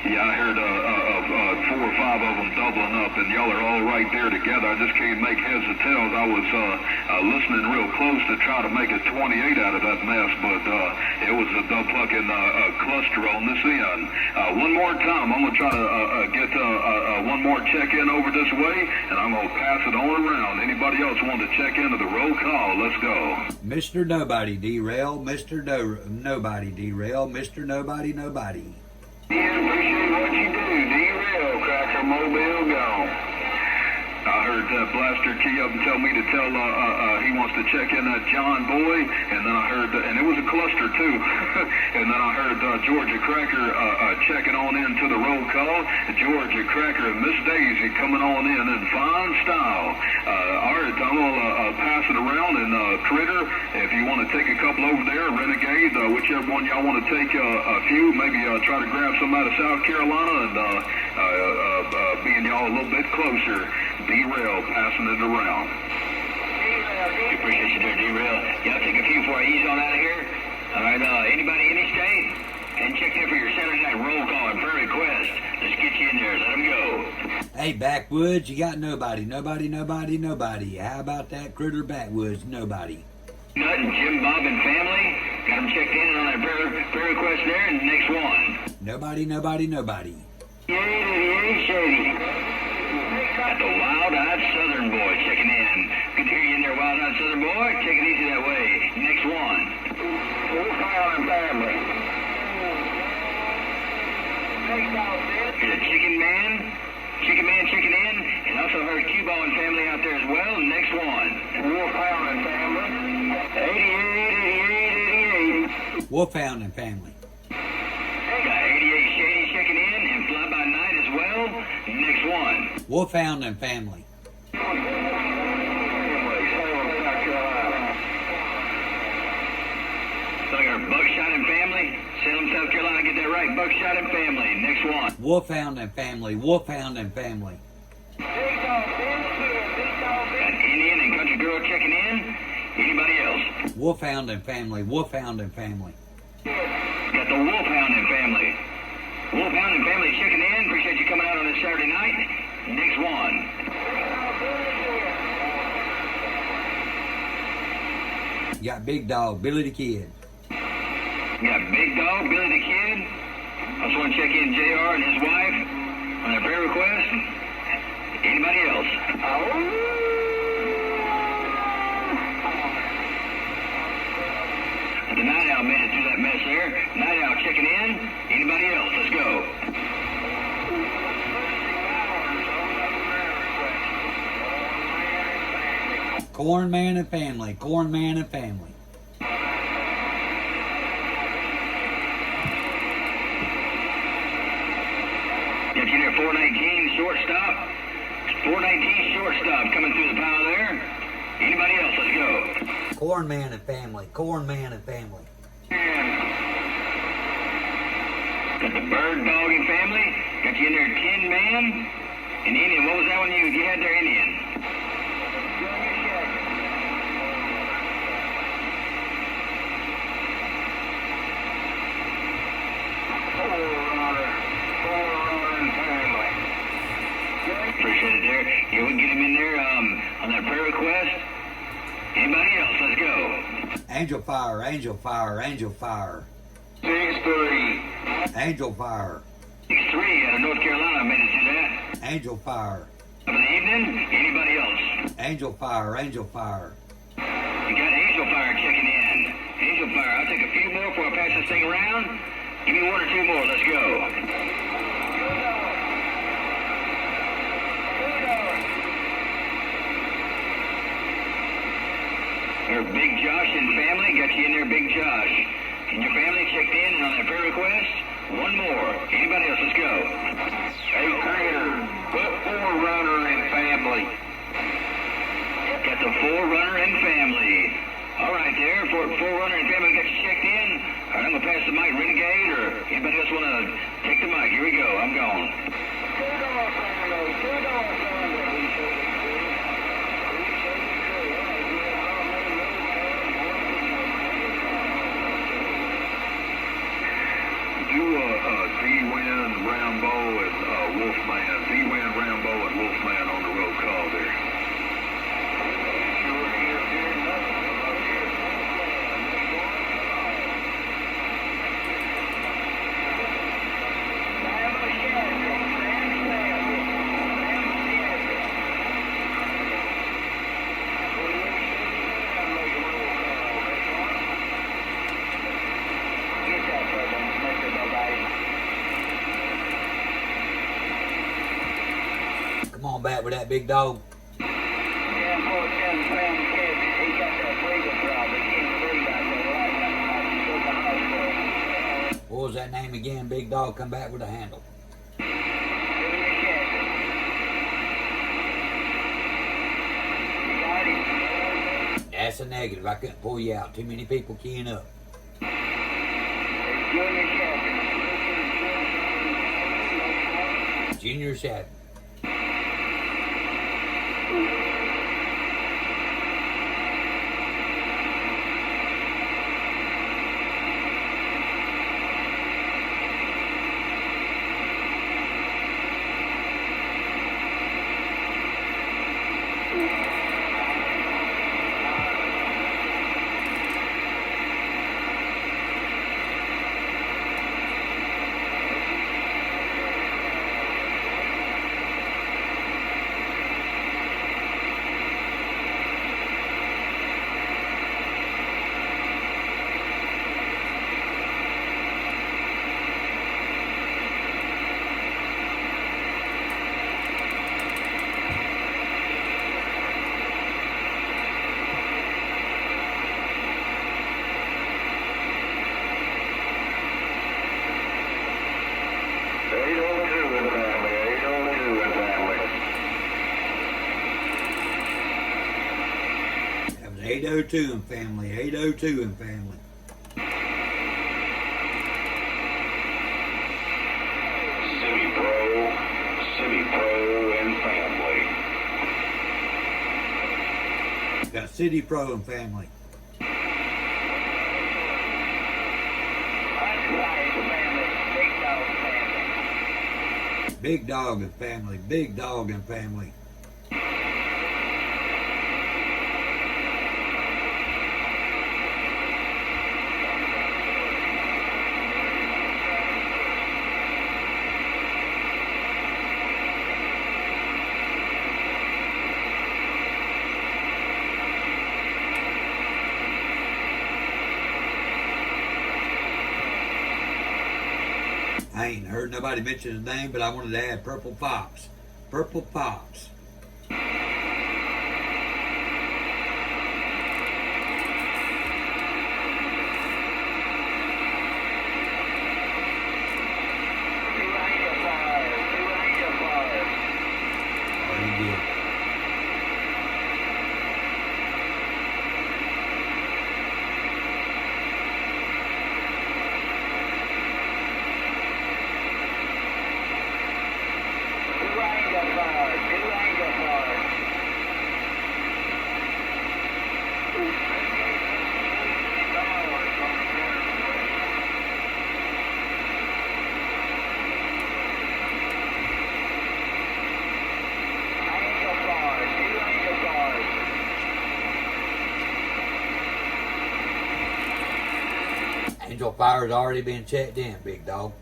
Yeah, I heard 4 or 5 of them doubling up, and y'all are all right there together. I just can't make heads or tails. I was listening real close to try to make a 28 out of that mess, but it was a dub-plucking cluster on this end. One more time, I'm going to try to get one more check-in over this way, and I'm going to pass it on around. Anybody else want to check into the roll call? Let's go. Mr. Nobody derail, Mr. Nobody derail, Mr. Nobody, nobody. Yeah, appreciate what you do. Derail, Cracker, Mobile, gone. I heard Blaster key up and tell me to tell he wants to check in that John Boy, and then I heard, and it was a cluster too, and then I heard Georgia Cracker checking on into the roll call. Georgia Cracker and Miss Daisy coming on in fine style. All right, I'm gonna pass it around, and Critter, if you want to take a couple over there, Renegade, whichever one y'all want to take a few, maybe try to grab some out of South Carolina, and being y'all a little bit closer. Derail, passing it around. Appreciate you there, Derail. Y'all take a few before I ease on out of here. All right, anybody in each state? And check in for your Saturday night roll call and prayer request. Let's get you in there. Let them go. Hey, Backwoods, you got nobody, nobody, nobody, nobody. How about that Critter Backwoods? Nobody. Nut and Jim Bob and family. Got them checked in on that prayer request there. And the next one. Nobody, nobody, nobody. Yay, shady. Got the Wild-Eyed Southern Boy checking in. Good to hear you in there, Wild-Eyed Southern Boy. Take it easy that way. Next one. Wolfhound family. Here's a Chicken Man checking in. And also heard Q-Ball and family out there as well. Next one. Wolfhound and family. 88. Wolfhound and family. Got 88 Shady checking in and Fly By Night as well. Next one. Wolfhound and family. So I got Buckshot and family. Salem, South Carolina, get that right. Buckshot and family. Next one. Wolfhound and family. Wolfhound and family. Got Indian and Country Girl checking in. Anybody else? Wolfhound and family. Wolfhound and family. Got the Wolfhound and family. Wolfhound and family checking in. Appreciate you coming out on this Saturday night. Next one. You got Big Dog, Billy the Kid. Got Big Dog, Billy the Kid. Also want to check in JR and his wife on their prayer request. Anybody else? The Night Owl made it through that mess there. Night Owl checking in. Anybody else? Let's go. Corn Man and family. Corn Man and family. Got you there, 419 shortstop. 419 shortstop coming through the pile there. Anybody else? Let's go. Corn Man and family. Corn Man and family. Got the Bird Dog and family. Got you in there, Tin Man and Indian. What was that one you had there, Indian? Appreciate it there. Yeah, we can get him in there on that prayer request. Anybody else? Let's go. Angel Fire, Angel Fire, Angel Fire. 6-3. Angel Fire. 6-3 out of North Carolina made it through that. Angel Fire. Of the evening. Anybody else? Angel Fire, Angel Fire. You got Angel Fire checking in. Angel Fire, I'll take a few more before I pass this thing around. Give me one or two more. Let's go. There, Big Josh and family. Got you in there, Big Josh. And your family checked in and on that prayer request. One more. Anybody else? Let's go. Hey, Crater, put Forerunner and family. Got the Forerunner and family. All right, there. Forerunner and family got you checked in. All right, I'm going to pass the mic. Renegade or anybody else want to take the mic? Here we go. I'm gone. D-Win, Rambo, and Wolfman. D-Win, Rambo, and Wolfman on the roll call there. Come on back with that big dog. What was that name again? Big dog, come back with a handle. That's a negative. I couldn't pull you out. Too many people keying up. Junior Shabby. That was 802 and family. 802 and family. Semi-Pro and family. Got City Pro and family. Big dog and family. Big dog and family. I ain't heard nobody mention his name, but I wanted to add Purple Fox. Purple Fox. Oh, he did. Angel Fire's already been checked in, big dog.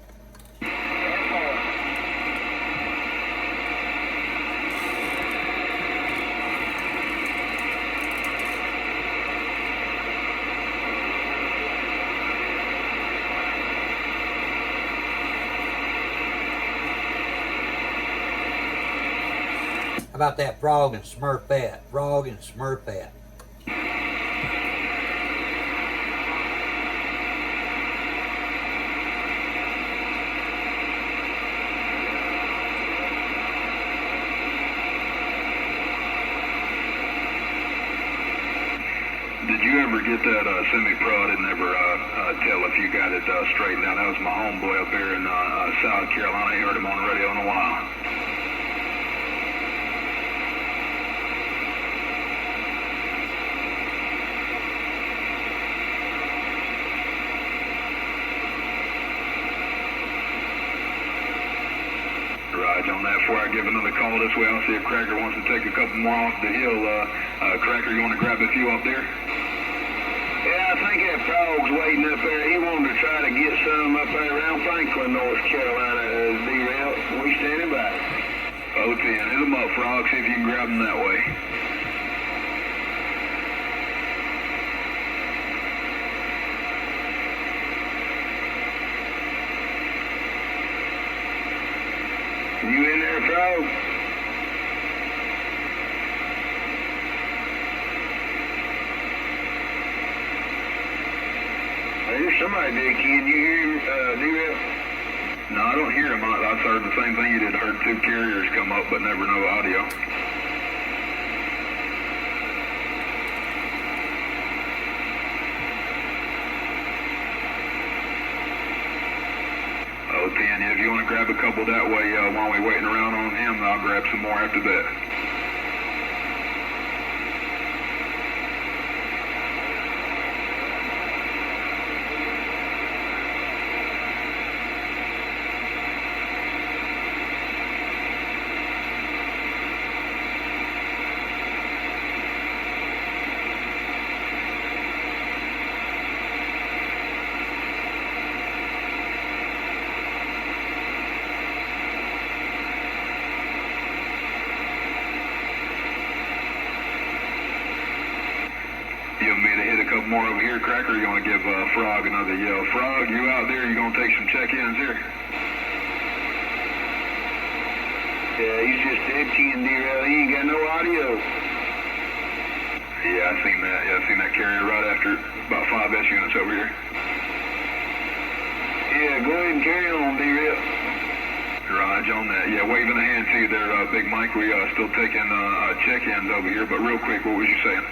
about that frog and Smurfette? Frog and Smurfette. Did you ever get that semi-pro? I didn't ever tell if you got it straightened out. That was my homeboy up there in South Carolina. I heard him on the radio in a while. Right on that. Before I give another call this way, I'll see if Cracker wants to take a couple more off the hill. Cracker, you want to grab a few up there? Yeah, I think that frog's waiting up there. He wanted to try to get some up there around Franklin, North Carolina. D-Rail, we standing by. 010. Hit them up, Frog. See if you can grab them that way. You in there, Frog? There's somebody there, kid. You hear him, D-Rail? No, I don't hear him. I've heard the same thing you did. Heard two carriers come up, but never no audio. Oh, 10. Yeah, if you want to grab a couple that way while we're waiting around on him, I'll grab some more after that. You want me to hit a couple more over here, Cracker, or you want to give Frog another yell? Frog, you out there? You going to take some check-ins here? Yeah, he's just dead keying, D-Rail. He ain't got no audio. Yeah, I seen that. Yeah, I seen that carrier right after about 5 S units over here. Yeah, go ahead and carry on, D-Rail. Raj on that. Yeah, waving a hand to you there, Big Mike. We still taking check-ins over here, but real quick, what was you saying?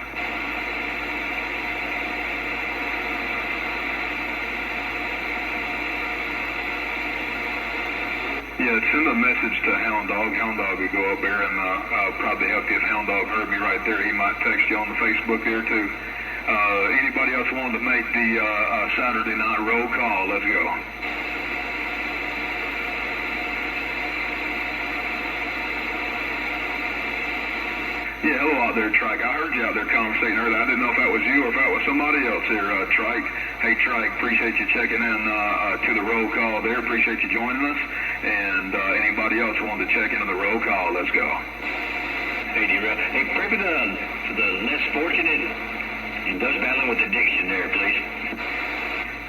Yeah, send a message to Hound Dog. Hound Dog would go up there and probably help you if Hound Dog heard me right there. He might text you on the Facebook there too. Anybody else wanting to make the Saturday night roll call? Let's go. Yeah, hello out there, Trike. I heard you out there conversating earlier. I didn't know if that was you or if that was somebody else here, Trike. Hey, Trike, appreciate you checking in to the roll call there. Appreciate you joining us. And anybody else wanting to check into the roll call, let's go. Hey, D-Rail. Hey, pray for the less fortunate and those battling with addiction there, please.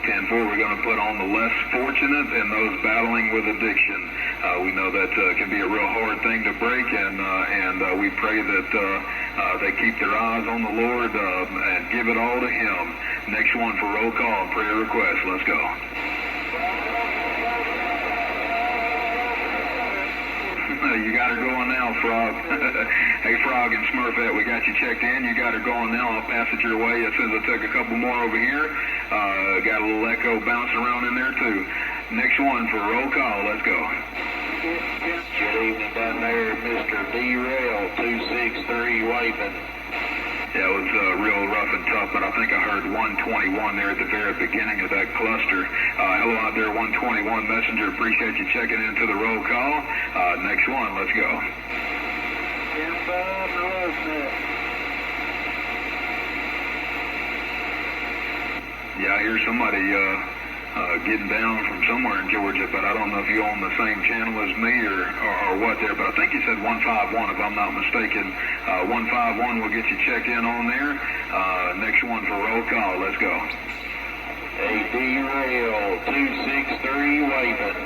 10-4, we're going to put on the less fortunate and those battling with addiction. We know that can be a real hard thing to break, and we pray that they keep their eyes on the Lord and give it all to Him. Next one for roll call and prayer request. Let's go. You got her going now, Frog. Hey, Frog and Smurfette, we got you checked in. You got her going now. I'll pass it your way as soon as I took a couple more over here. Got a little echo bouncing around in there, too. Next one for roll call. Let's go. Good evening down there, Mr. D-Rail, 263 waving. Yeah, it was real rough and tough, but I think I heard 121 there at the very beginning of that cluster. Hello out there, 121 Messenger. Appreciate you checking into the roll call. Next one, let's go. Yeah, I hear somebody getting down from somewhere in Georgia, but I don't know if you're on the same channel as me or what there, but I think you said 151 if I'm not mistaken. 151 will get you checked in on there. Next one for roll call. Let's go. Hey, D-Rail, 263 waving.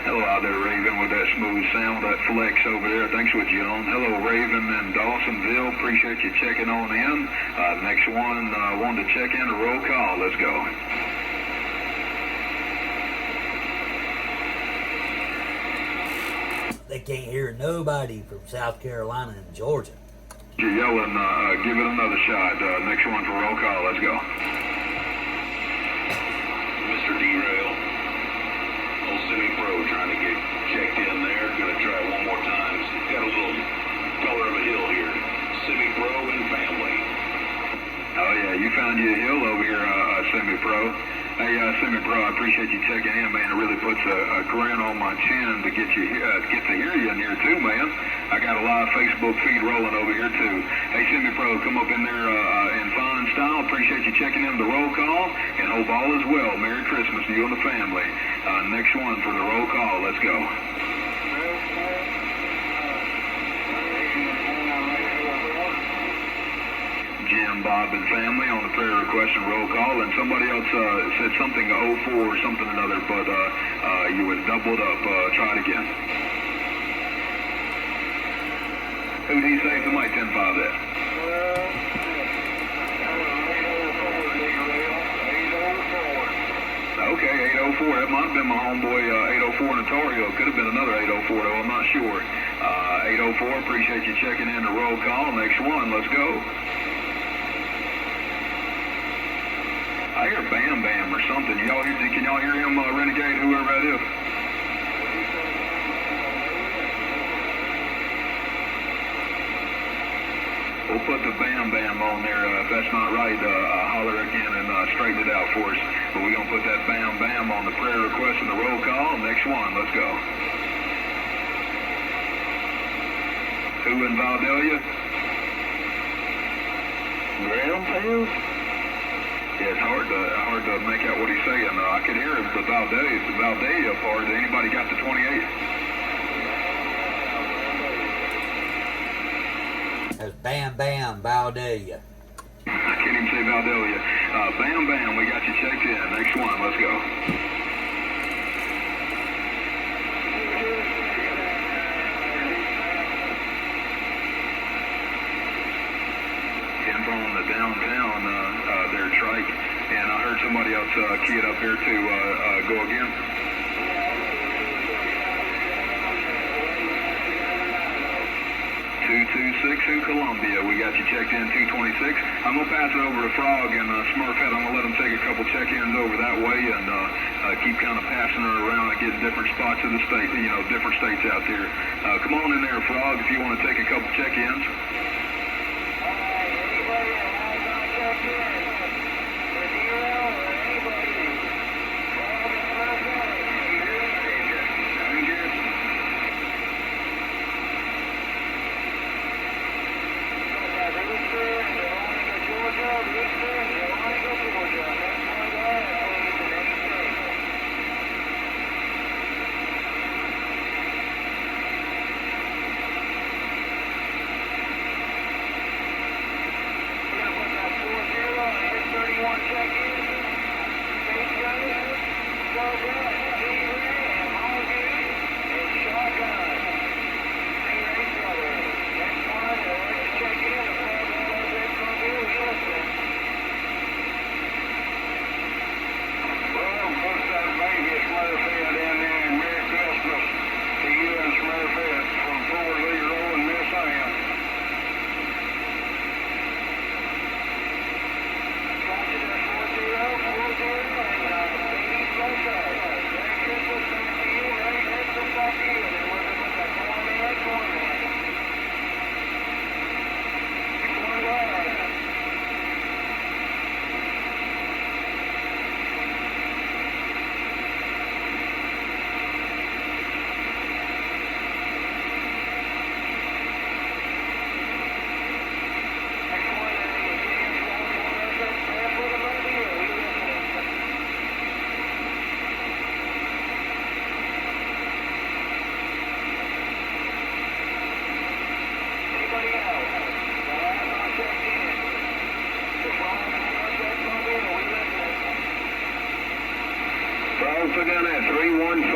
Hello out there, Raven, with that smooth sound, that flex over there. Thanks for John. Hello, Raven in Dawsonville. Appreciate you checking on in. Next one, wanted to check in a roll call. Let's go. They can't hear nobody from South Carolina and Georgia. You're yelling, give it another shot. Next one for roll call. Let's go. Mr. Derail, old semi-pro trying to get checked in there. Gonna try one more time. Got a little color of a hill here. Semi-pro and family. Oh yeah, you found you a hill over here, semi-pro. Hey, semi-pro, I appreciate you checking in, man. It really puts a grin on my chin to get to hear you in here too, man. I got a live Facebook feed rolling over here too. Hey, semi-pro, come up in there in fine style. Appreciate you checking in the roll call, and hope all is well. Merry Christmas to you and the family. Next one for the roll call. Let's go. Jim, Bob, and family on the prayer request and roll call, and somebody else said something 04 or something another, but you would double it up. Try it again. Who did he say the mic 10-5 there? Okay, 804. That might have been my homeboy 804 in Ontario. Could have been another 804 though, I'm not sure. 804, appreciate you checking in the roll call. Next one, let's go. I hear Bam Bam or something. Can y'all hear him, Renegade, whoever that is? We'll put the Bam Bam on there. If that's not right, holler again and straighten it out for us. But we're going to put that Bam Bam on the prayer request and the roll call. Next one, let's go. Who in Valdelia? Brownfield? Yeah, it's hard to make out what he's saying. I could hear the Valdelia part. Anybody got the 28? That's Bam Bam Valdelia. I can't even say Valdelia. Bam Bam, we got you checked in. Next one, let's go. Info on the downtown there, Trike. And I heard somebody else key it up here to go again. 226 in Columbia. We got you checked in 226. I'm going to pass it over to Frog and Smurfhead. I'm going to let them take a couple check-ins over that way and keep kind of passing her around and getting different spots of the state, different states out there. Come on in there, Frog, if you want to take a couple check-ins. Put down that 315